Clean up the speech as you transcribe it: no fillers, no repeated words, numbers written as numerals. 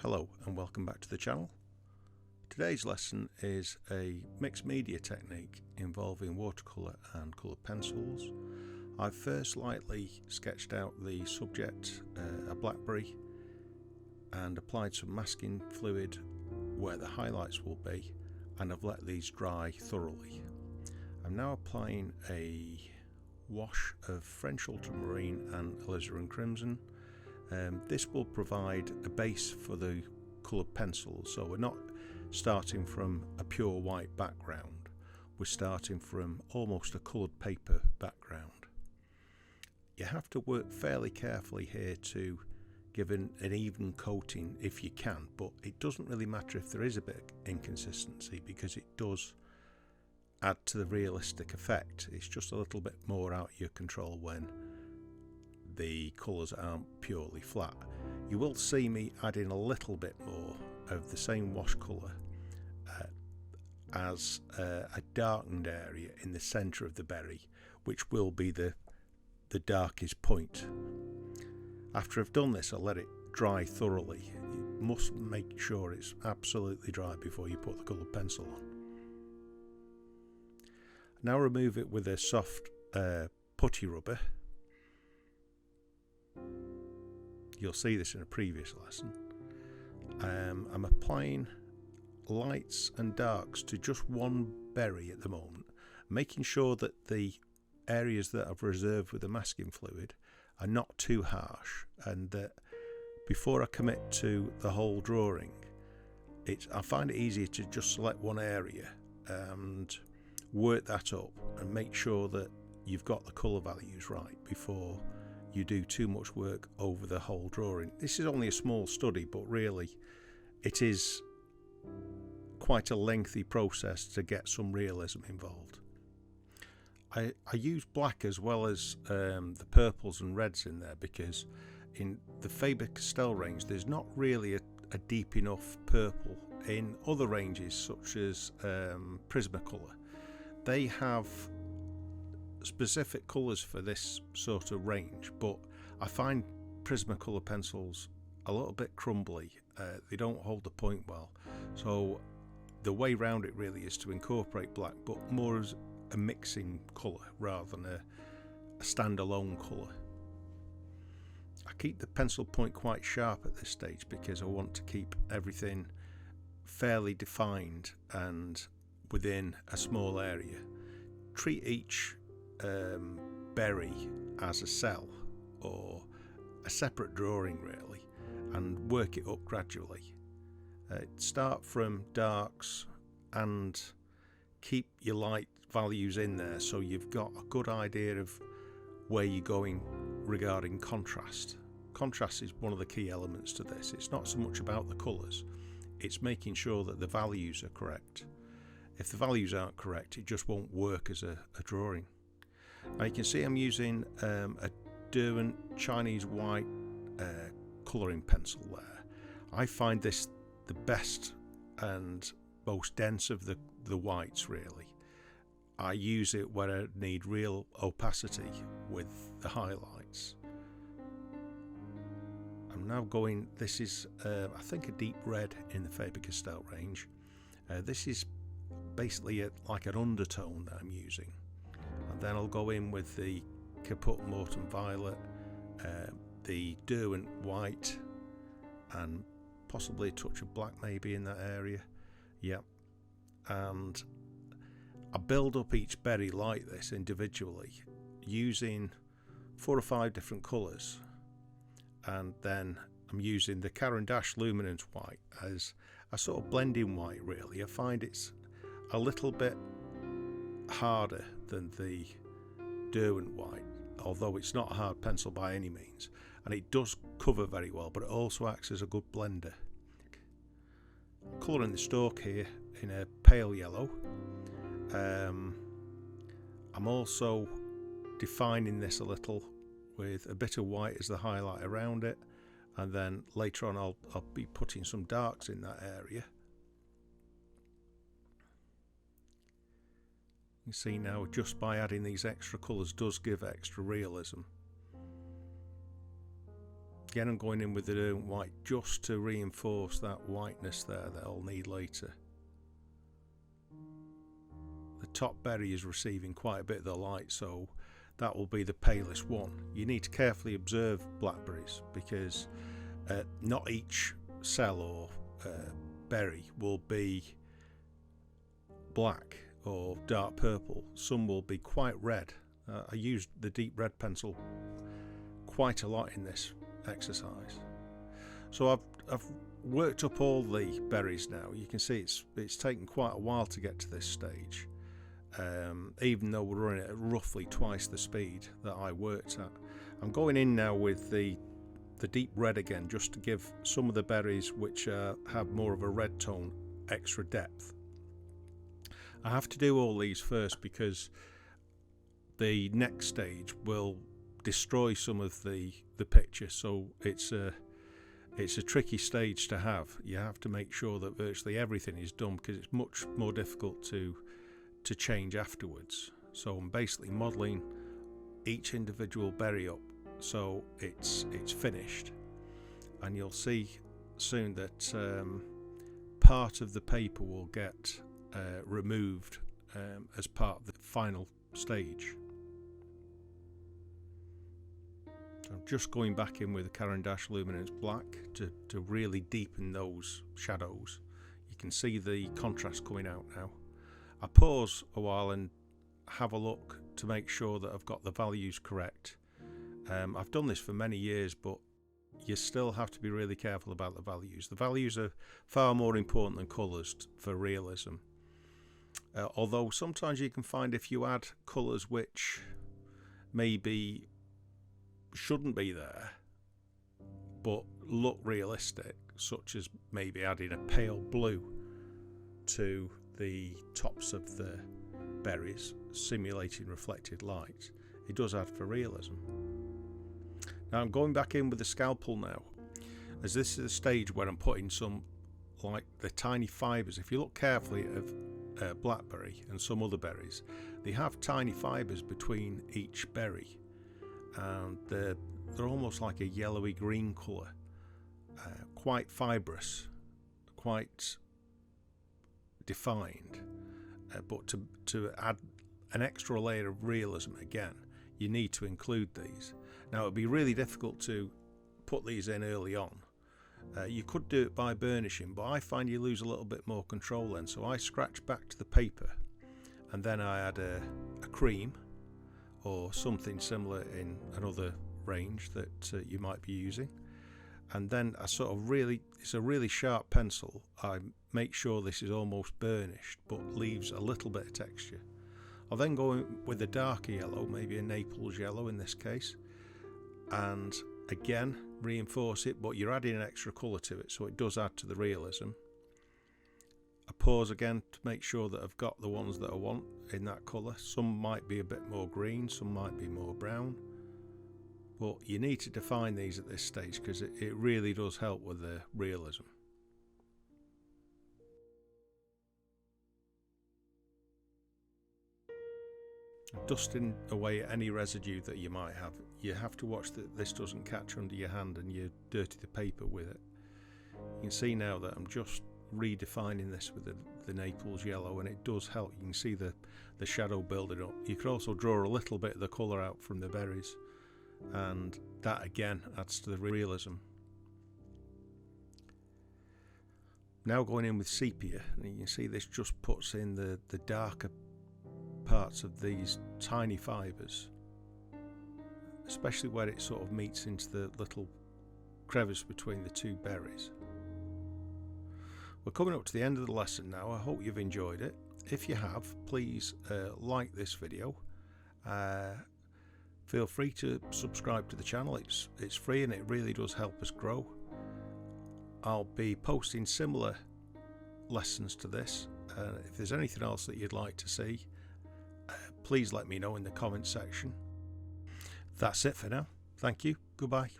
Hello and welcome back to the channel. Today's lesson is a mixed media technique involving watercolour and coloured pencils. I've first lightly sketched out the subject, a blackberry, and applied some masking fluid where the highlights will be, and I've let these dry thoroughly. I'm now applying a wash of French ultramarine and alizarin crimson. This will provide a base for the coloured pencils, so we're not starting from a pure white background, we're starting from almost a coloured paper background. You have to work fairly carefully here to give an even coating if you can, but it doesn't really matter if there is a bit of inconsistency because it does add to the realistic effect. It's just a little bit more out of your control when the colours aren't purely flat. You will see me adding a little bit more of the same wash colour as a darkened area in the centre of the berry, which will be the darkest point. After I've done this, I'll let it dry thoroughly. You must make sure it's absolutely dry before you put the coloured pencil on. Now remove it with a soft putty rubber. You'll see this in a previous lesson. I'm applying lights and darks to just one berry at the moment, making sure that the areas that I've reserved with the masking fluid are not too harsh, and that before I commit to the whole drawing, I find it easier to just select one area and work that up and make sure that you've got the colour values right before you do too much work over the whole drawing. This is only a small study, but really it is quite a lengthy process to get some realism involved. I use black as well as the purples and reds in there because in the Faber-Castell range there's not really a deep enough purple. In other ranges such as Prismacolor, they have specific colours for this sort of range, but I find Prismacolor pencils a little bit crumbly. They don't hold the point well, so the way round it really is to incorporate black, but more as a mixing colour rather than a standalone colour. I keep the pencil point quite sharp at this stage because I want to keep everything fairly defined and within a small area. Treat each berry as a cell or a separate drawing really, and work it up gradually. Start from darks and keep your light values in there so you've got a good idea of where you're going regarding contrast. Contrast is one of the key elements to this. It's not so much about the colours, it's making sure that the values are correct. If the values aren't correct, it just won't work as a drawing. Now you can see I'm using a Deepen Chinese white colouring pencil there. I find this the best and most dense of the whites really. I use it where I need real opacity with the highlights. I'm now going, this is I think a deep red in the Faber-Castell range. This is basically like an undertone that I'm using, and then I'll go in with the Caput Morton violet, the Derwent white, and possibly a touch of black maybe in that area. Yep. And I build up each berry like this individually using 4 or 5 different colours, and then I'm using the Caran d'Ache luminance white as a sort of blending white really. I find it's a little bit harder than the Derwent white, although it's not a hard pencil by any means, and it does cover very well, but it also acts as a good blender. Colouring the stalk here in a pale yellow. I'm also defining this a little with a bit of white as the highlight around it, and then later on I'll be putting some darks in that area. You see now, just by adding these extra colours does give extra realism. Again, I'm going in with the burnt white just to reinforce that whiteness there that I'll need later. The top berry is receiving quite a bit of the light, so that will be the palest one. You need to carefully observe blackberries because not each cell or berry will be black or dark purple. Some will be quite red. I used the deep red pencil quite a lot in this exercise. So I've worked up all the berries now. You can see it's taken quite a while to get to this stage. Even though we're running at roughly twice the speed that I worked at. I'm going in now with the deep red again, just to give some of the berries which have more of a red tone extra depth. I have to do all these first because the next stage will destroy some of the picture, so it's a tricky stage to have. You have to make sure that virtually everything is done because it's much more difficult to change afterwards. So I'm basically modelling each individual berry up so it's finished, and you'll see soon that part of the paper will get removed as part of the final stage. I'm just going back in with the Caran d'Ache Luminance Black to really deepen those shadows. You can see the contrast coming out now. I pause a while and have a look to make sure that I've got the values correct. I've done this for many years, but you still have to be really careful about the values. The values are far more important than colours for realism. Although sometimes you can find if you add colours which maybe shouldn't be there but look realistic, such as maybe adding a pale blue to the tops of the berries, simulating reflected light, it does add for realism. Now I'm going back in with the scalpel now, as this is the stage where I'm putting some, like the tiny fibres. If you look carefully at blackberry and some other berries, they have tiny fibres between each berry, and they're almost like a yellowy green colour, quite fibrous, quite defined, but to add an extra layer of realism again, you need to include these. Now it would be really difficult to put these in early on. You could do it by burnishing, but I find you lose a little bit more control then, so I scratch back to the paper and then I add a cream or something similar in another range that you might be using, and then I sort of it's a really sharp pencil. I make sure this is almost burnished but leaves a little bit of texture. I'll then go in with a darker yellow, maybe a Naples yellow in this case, and again reinforce it, but you're adding an extra colour to it, so it does add to the realism. I pause again to make sure that I've got the ones that I want in that colour. Some might be a bit more green, some might be more brown, but you need to define these at this stage because it really does help with the realism. Dusting away any residue that you might have. You have to watch that this doesn't catch under your hand and you dirty the paper with it. You can see now that I'm just redefining this with the Naples yellow, and it does help. You can see the shadow building up. You could also draw a little bit of the colour out from the berries, and that again adds to the realism. Now going in with sepia, and you can see this just puts in the darker parts of these tiny fibres, especially where it sort of meets into the little crevice between the two berries. We're coming up to the end of the lesson now. I hope you've enjoyed it. If you have, please like this video. Feel free to subscribe to the channel. It's free and it really does help us grow. I'll be posting similar lessons to this. If there's anything else that you'd like to see, please let me know in the comment section. That's it for now. Thank you. Goodbye.